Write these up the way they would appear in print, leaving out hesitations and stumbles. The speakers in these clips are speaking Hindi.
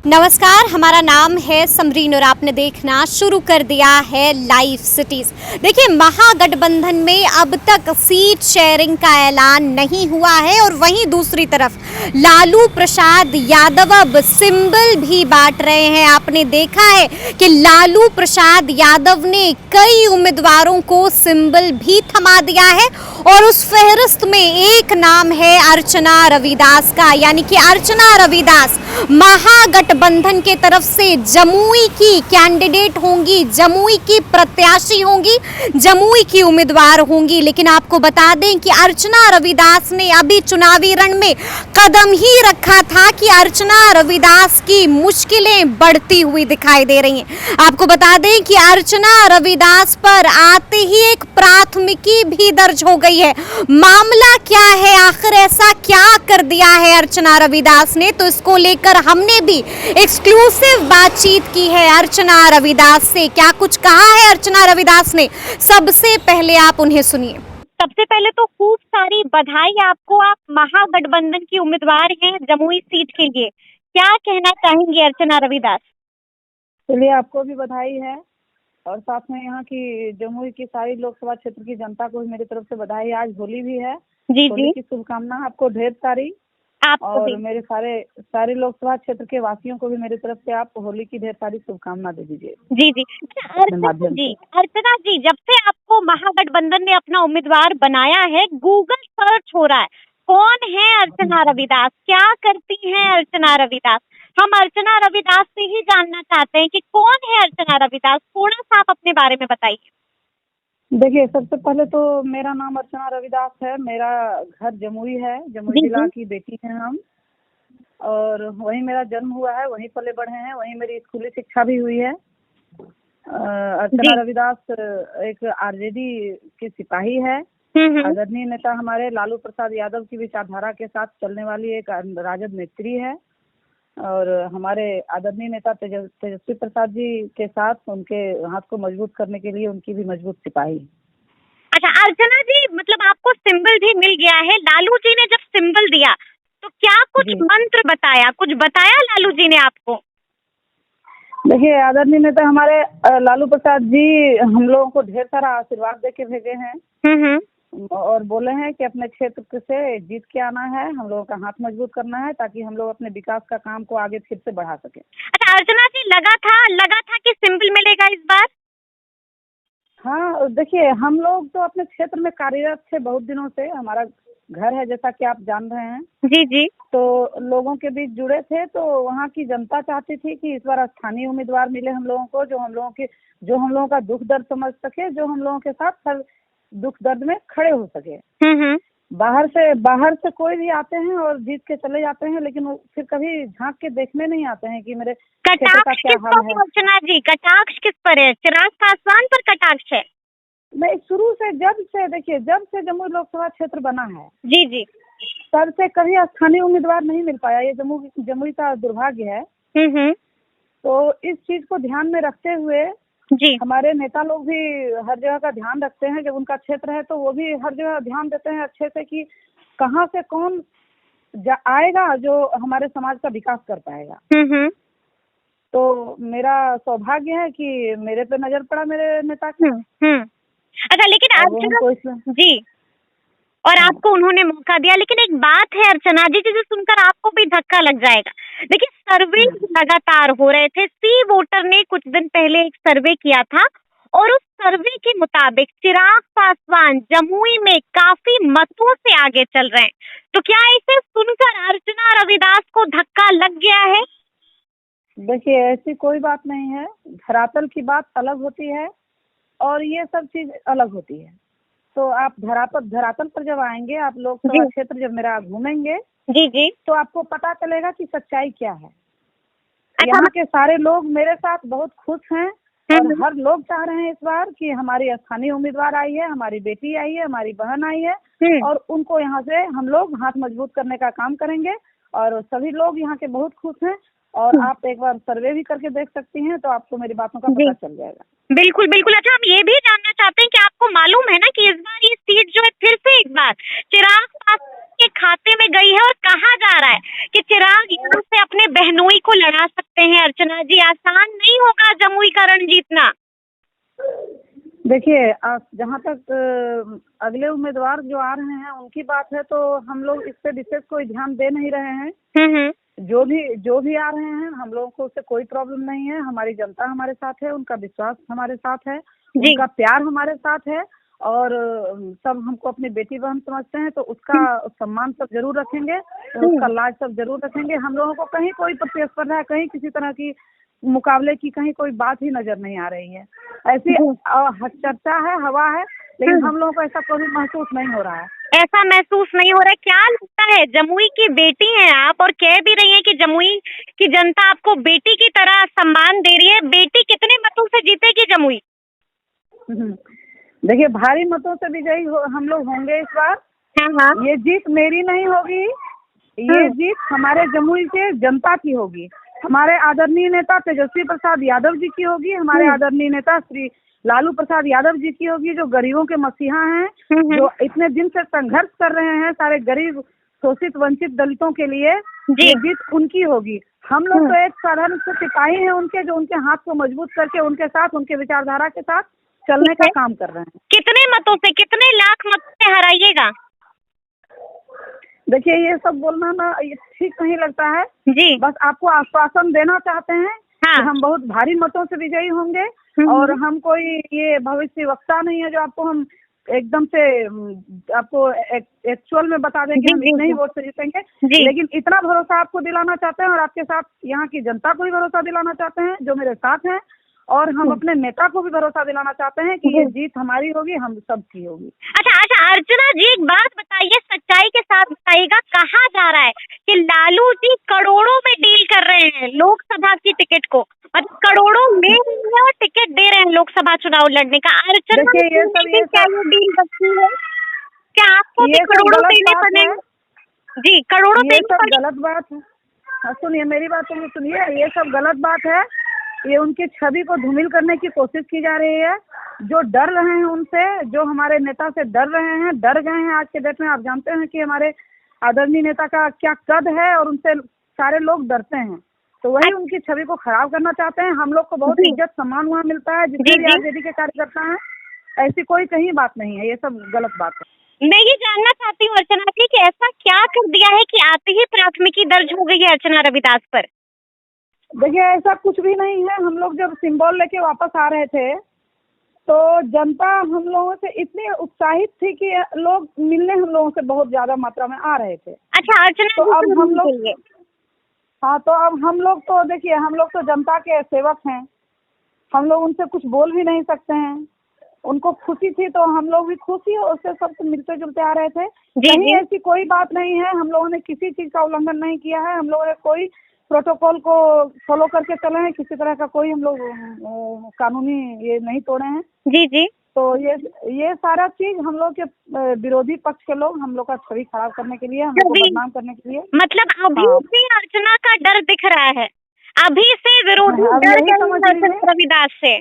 नमस्कार, हमारा नाम है समरीन और आपने देखना शुरू कर दिया है लाइव सिटीज। देखिए, महागठबंधन में अब तक सीट शेयरिंग का ऐलान नहीं हुआ है और वहीं दूसरी तरफ लालू प्रसाद यादव अब सिंबल भी बांट रहे हैं। आपने देखा है कि लालू प्रसाद यादव ने कई उम्मीदवारों को सिंबल भी थमा दिया है और उस फहरिस्त में एक नाम है अर्चना रविदास का, यानी कि अर्चना रविदास महागठबंधन के तरफ से जमुई की कैंडिडेट होंगी, जमुई की प्रत्याशी होंगी, जमुई की उम्मीदवार होंगी। लेकिन आपको बता दें कि अर्चना रविदास ने अभी चुनावी रण में कदम ही रखा था कि अर्चना रविदास की मुश्किलें बढ़ती हुई दिखाई दे रही हैं। आपको बता दें कि अर्चना रविदास पर आते ही एक प्राथमिकी भी दर्ज हो गई है। मामला क्या है, आखिर ऐसा क्या कर दिया है अर्चना रविदास ने, तो इसको लेकर हमने भी एक्सक्लूसिव बातचीत की है अर्चना रविदास से। क्या कुछ कहा है अर्चना रविदास ने, सबसे पहले आप उन्हें सुनिए। सबसे पहले तो खूब सारी बधाई आपको, आप महागठबंधन की उम्मीदवार हैं जमुई सीट के लिए। क्या कहना चाहेंगी अर्चना रविदास? चलिए, आपको भी बधाई है और साथ में यहाँ की जमुई की सारी लोकसभा क्षेत्र की जनता को भी मेरी तरफ से बधाई। आज होली भी है, जी होली जी, की शुभकामना आपको ढेर सारी। आपको और भी। मेरे सारे लोकसभा क्षेत्र के वासियों को भी मेरी तरफ से आप होली की ढेर सारी शुभकामना दे दीजिए जी जी, अर्चना जी, जब से आपको महागठबंधन ने अपना उम्मीदवार बनाया है, गूगल सर्च हो रहा है, कौन है अर्चना रविदास, क्या करती हैं अर्चना रविदास। हम अर्चना रविदास से ही जानना चाहते हैं कि कौन है अर्चना रविदास, थोड़ा सा आप अपने बारे में बताइए। देखिए, सबसे पहले तो मेरा नाम अर्चना रविदास है। मेरा घर जमुई है, जमुई जिला की बेटी है हम, और वहीं मेरा जन्म हुआ है, वहीं पले बढ़े हैं, वहीं मेरी स्कूली शिक्षा भी हुई है। अर्चना रविदास एक आरजेडी की सिपाही है। आदरणीय नेता हमारे लालू प्रसाद यादव की विचारधारा के साथ चलने वाली एक राजद नेत्री है और हमारे आदरणीय नेता तेजस्वी प्रसाद जी के साथ उनके हाथ को मजबूत करने के लिए उनकी भी मजबूत सिपाही। अच्छा अर्चना जी, मतलब आपको सिंबल भी मिल गया है। लालू जी ने जब सिंबल दिया तो क्या कुछ मंत्र बताया, कुछ बताया लालू जी ने आपको? देखिए, आदरणीय नेता हमारे लालू प्रसाद जी हम लोगों को ढेर सारा आशीर्वाद दे के भेजे हैं और बोले हैं कि अपने क्षेत्र से जीत के आना है, हम लोगों का हाथ मजबूत करना है ताकि हम लोग अपने विकास का काम को आगे फिर से बढ़ा सके। अच्छा अर्चना जी, लगा था कि सिंबल मिलेगा इस बार? हाँ, देखिए, हम लोग तो अपने क्षेत्र में कार्यरत थे बहुत दिनों से। हमारा घर है, जैसा कि आप जान रहे हैं। जी जी, तो लोगों के बीच जुड़े थे, तो वहाँ की जनता चाहती थी कि इस बार स्थानीय उम्मीदवार मिले हम लोगों को, जो हम लोगों का दुख दर्द समझ सके, जो हम लोगों के साथ हर दुख दर्द में खड़े हो सके। बाहर से कोई भी आते हैं और जीत के चले जाते हैं, लेकिन वो फिर कभी झांक के देखने नहीं आते हैं कि मेरे क्षेत्र का क्या हाल है। अर्चना जी, कटाक्ष किस पर है? चिराग पासवान पर कटाक्ष है? नहीं, शुरू से जब से जमुई लोकसभा क्षेत्र बना है, जी जी, तब से कभी स्थानीय उम्मीदवार नहीं मिल पाया। ये जमुई का दुर्भाग्य है। तो इस चीज को ध्यान में रखते हुए जी, हमारे नेता लोग भी हर जगह का ध्यान रखते हैं। जब उनका क्षेत्र है तो वो भी हर जगह ध्यान देते हैं अच्छे से कि कहाँ से कौन आएगा जो हमारे समाज का विकास कर पाएगा। तो मेरा सौभाग्य है कि मेरे पे नजर पड़ा मेरे नेता की। अच्छा, लेकिन अर्चना जी, और आपको उन्होंने मौका दिया। लेकिन एक बात है अर्चना जी, जिसे सुनकर आपको भी धक्का लग जाएगा। देखिए, सर्वे लगातार हो रहे थे। सी वोटर ने कुछ दिन पहले एक सर्वे किया था और उस सर्वे के मुताबिक चिराग पासवान जमुई में काफी मतों से आगे चल रहे हैं। तो क्या इसे सुनकर अर्चना रविदास को धक्का लग गया है? देखिए, ऐसी कोई बात नहीं है। धरातल की बात अलग होती है और ये सब चीज अलग होती है। तो आप धरातल पर जब आएंगे, आप लोकसभा क्षेत्र जब मेरा घूमेंगे, जी जी, तो आपको पता चलेगा कि सच्चाई क्या है। यहाँ के सारे लोग मेरे साथ बहुत खुश हैं और हर लोग चाह रहे हैं इस बार कि हमारी स्थानीय उम्मीदवार आई है, हमारी बेटी आई है, हमारी बहन आई है और उनको यहाँ से हम लोग हाथ मजबूत करने का काम करेंगे। और सभी लोग यहाँ के बहुत खुश हैं और आप एक बार सर्वे भी करके देख सकती हैं, तो आपको मेरी बातों का पता चल जाएगा। बिल्कुल बिल्कुल। अच्छा, हम ये भी जानना चाहते हैं कि आपको मालूम है ना कि इस बार ये सीट जो है फिर से एक बार चिराग पासवान के खाते में गई है और कहा जा रहा है कि चिराग यहाँ से अपने बहनोई को लड़ा सकते हैं अर्चना जी? आसान नहीं होगा जमुईकरण जीतना। देखिए, जहाँ तक अगले उम्मीदवार जो आ रहे हैं उनकी बात है, तो हम लोग इस पे विशेष कोई ध्यान दे नहीं रहे हैं। जो भी आ रहे हैं, हम लोगों को उससे कोई प्रॉब्लम नहीं है। हमारी जनता हमारे साथ है, उनका विश्वास हमारे साथ है, उनका प्यार हमारे साथ है, और सब हमको अपनी बेटी बहन समझते हैं, तो उसका सम्मान सब जरूर रखेंगे, उसका लाज सब जरूर रखेंगे। हम लोगों को कहीं कोई प्रतिस्पर्धा, कहीं किसी तरह की मुकाबले की कहीं कोई बात ही नजर नहीं आ रही है। ऐसी चर्चा है, हवा है, लेकिन हम लोगों को ऐसा कभी महसूस नहीं हो रहा है। ऐसा महसूस नहीं हो रहा है? क्या लगता है, जमुई की बेटी हैं आप और कह भी रही हैं कि जमुई की जनता आपको बेटी की तरह सम्मान दे रही है, बेटी कितने मतों से जीतेगी जमुई? देखिए, भारी मतों से विजयी हम लोग होंगे इस बार। हाँ। ये जीत मेरी नहीं होगी, ये जीत हमारे जमुई के जनता की होगी। हमारे आदरणीय नेता तेजस्वी प्रसाद यादव जी की होगी, हमारे आदरणीय नेता श्री लालू प्रसाद यादव जी की होगी, जो गरीबों के मसीहा हैं, जो इतने दिन से संघर्ष कर रहे हैं सारे गरीब, शोषित, वंचित दलितों के लिए। ये जीत उनकी होगी। हम लोग तो एक साधारण से सिपाही हैं उनके, जो उनके हाथ को मजबूत करके उनके साथ, उनके विचारधारा के साथ चलने का काम कर रहे हैं। कितने मतों से, कितने लाख मतों से हराइएगा? देखिए, ये सब बोलना ना ठीक नहीं लगता है जी। बस आपको आश्वासन देना चाहते हैं कि हम बहुत भारी मतों से विजयी होंगे, और हम कोई ये भविष्य वक्ता नहीं है जो आपको हम एकदम से आपको एक्चुअल में बता देंगे हम नहीं वोट से जीतेंगे। लेकिन इतना भरोसा आपको दिलाना चाहते हैं, और आपके साथ यहाँ की जनता को भी भरोसा दिलाना चाहते हैं जो मेरे साथ हैं, और हम अपने नेता को भी भरोसा दिलाना चाहते हैं कि ये जीत हमारी होगी, हम सब की होगी। अच्छा अर्चना जी, एक बात बताइए, सच्चाई के साथ बताइएगा, कहा जा रहा है कि लालू जी करोड़ों में डील कर रहे हैं लोकसभा की टिकट को, मतलब करोड़ों ले रहे हैं और टिकट दे रहे हैं लोकसभा चुनाव लड़ने का। अर्चना देखिए, ये क्या ये डील बनती है? क्या आपको भी करोड़ों देने पड़ेंगे? जी, करोड़ों देने पड़ेंगे? गलत बात है। सुनिए, मेरी बात तो सुनिए, ये सब गलत बात है। ये उनकी छवि को धूमिल करने की कोशिश की जा रही है। जो डर रहे हैं उनसे, जो हमारे नेता से डर रहे हैं, डर गए हैं आज के डेट में। आप जानते हैं कि हमारे आदरणीय नेता का क्या कद है, और उनसे सारे लोग डरते हैं, तो वही उनकी छवि को खराब करना चाहते हैं। हम लोग को बहुत इज्जत सम्मान वहाँ मिलता है, जितने भी आरजेडी के कार्यकर्ता हैं। ऐसी कोई कहीं बात नहीं है, ये सब गलत बात है। मैं ये जानना चाहती हूँ अर्चना जी कि ऐसा क्या कर दिया है कि आते ही प्राथमिकी दर्ज हो गई है अर्चना रविदास पर? देखिए, ऐसा कुछ भी नहीं है। हम लोग जब सिंबल लेके वापस आ रहे थे, तो जनता हम लोगों से इतनी उत्साहित थी कि लोग मिलने हम लोगों से बहुत ज्यादा मात्रा में आ रहे थे। अच्छा अर्चना, तो अब हम लोग तो अब हम लोग तो देखिए, हम लोग तो जनता के सेवक हैं, हम लोग उनसे कुछ बोल भी नहीं सकते हैं। उनको खुशी थी तो हम लोग भी खुशी और उससे सबसे मिलते जुलते आ रहे थे। कहीं ऐसी कोई बात नहीं है, हम लोगों ने किसी चीज का उल्लंघन नहीं किया है। हम लोगों ने कोई प्रोटोकॉल को फॉलो करके चले हैं, किसी तरह का कोई हम लोग कानूनी ये नहीं तोड़े हैं। जी। तो ये सारा चीज हम लोग के विरोधी पक्ष के लोग हम लोग का छवि खराब करने के लिए, हम लोग को बदनाम करने के लिए। मतलब अभी से अर्चना का डर दिख रहा है, अभी से विरोधी डर रविदास से,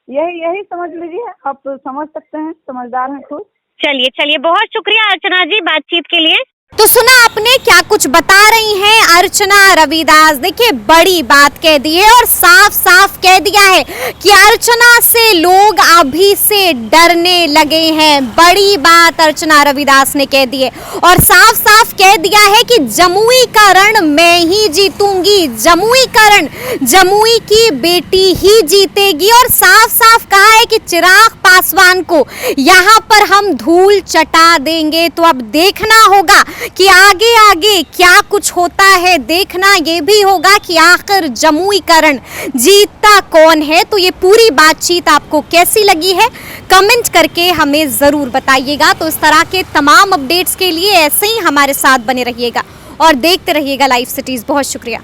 यही समझ लीजिए। आप समझ सकते हैं, समझदार हैं खुद। चलिए बहुत शुक्रिया अर्चना जी बातचीत के लिए। तो सुना आपने क्या कुछ बता रही हैं अर्चना रविदास। देखिए, बड़ी बात कह दी है और साफ साफ कह दिया है कि अर्चना से लोग अभी से डरने लगे हैं। बड़ी बात अर्चना रविदास ने कह दी है और साफ साफ कह दिया है कि जमुईकरण मैं ही जीतूंगी, जमुईकरण जमुई की बेटी ही जीतेगी। और साफ साफ कहा है कि चिराग पासवान को यहाँ पर हम धूल चटा देंगे। तो अब देखना होगा कि आगे आगे क्या कुछ होता है, देखना ये भी होगा कि आखिर जमुईकरण जीतता कौन है। तो ये पूरी बातचीत आपको कैसी लगी है, कमेंट करके हमें ज़रूर बताइएगा। तो इस तरह के तमाम अपडेट्स के लिए ऐसे ही हमारे साथ बने रहिएगा और देखते रहिएगा लाइव सिटीज़। बहुत शुक्रिया।